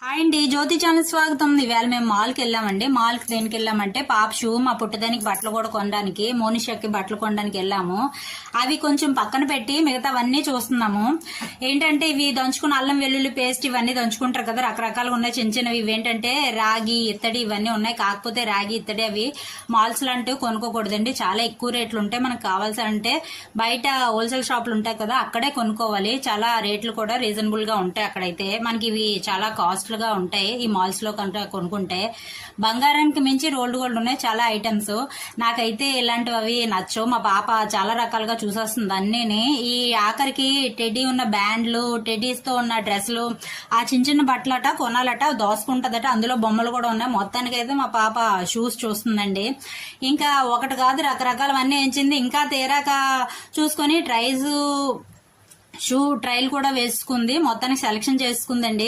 Hi అండి, జ్యోతి channel స్వాగతం. ఇవాళ మేము మాల్కి వెళ్ళామండి. మాల్కి దేనికి వెళ్ళామంటే పాప షూ, మా పుట్టదానికి బట్టలు కూడా కొనడానికి, మోనిషాకి బట్టలు కొనడానికి వెళ్ళాము. అవి కొంచెం పక్కన పెట్టి మిగతావన్నీ చూస్తున్నాము. ఏంటంటే ఇవి దంచుకున్న అల్లం వెల్లుల్లి పేస్ట్ ఇవన్నీ దంచుకుంటారు కదా, రకరకాలుగా ఉన్నాయి చిన్న చిన్నవి. ఇవేంటంటే రాగి ఇత్తడి ఇవన్నీ ఉన్నాయి. కాకపోతే రాగి ఇత్తడి అవి మాల్స్ లాంటివి కొనుక్కోకూడదండి, చాలా ఎక్కువ రేట్లు ఉంటాయి. మనకు కావాల్సింటే బయట హోల్సేల్ షాపులు ఉంటాయి కదా, అక్కడే కొనుక్కోవాలి. చాలా రేట్లు కూడా రీజనబుల్ గా ఉంటాయి అక్కడైతే. మనకి ఇవి చాలా కాస్ట్ గా ఉంటాయి ఈ మాల్స్ లో కొనుక్కుంటే. బంగారానికి మించి రోల్డ్ గోల్డ్ ఉన్నాయి చాలా ఐటమ్స్. నాకైతే ఇలాంటివి అవి నచ్చవు. మా పాప చాలా రకాలుగా చూసేస్తుంది అన్నిని. ఈ ఆఖరికి టెడ్డీ ఉన్న బ్యాండ్లు, టెడ్డీస్ తో ఉన్న డ్రెస్సులు, ఆ చిన్న చిన్న బట్టలట కొనాలట, దోసుకుంటదట. అందులో బొమ్మలు కూడా ఉన్నాయి. మొత్తానికి అయితే మా పాప షూస్ చూస్తుందండి. ఇంకా ఒకటి కాదు రకరకాలవన్నీ ఎంచింది. ఇంకా తీరాక చూసుకొని షూ ట్రైల్ కూడా వేసుకుంది. మొత్తానికి సెలెక్షన్ చేసుకుందండి.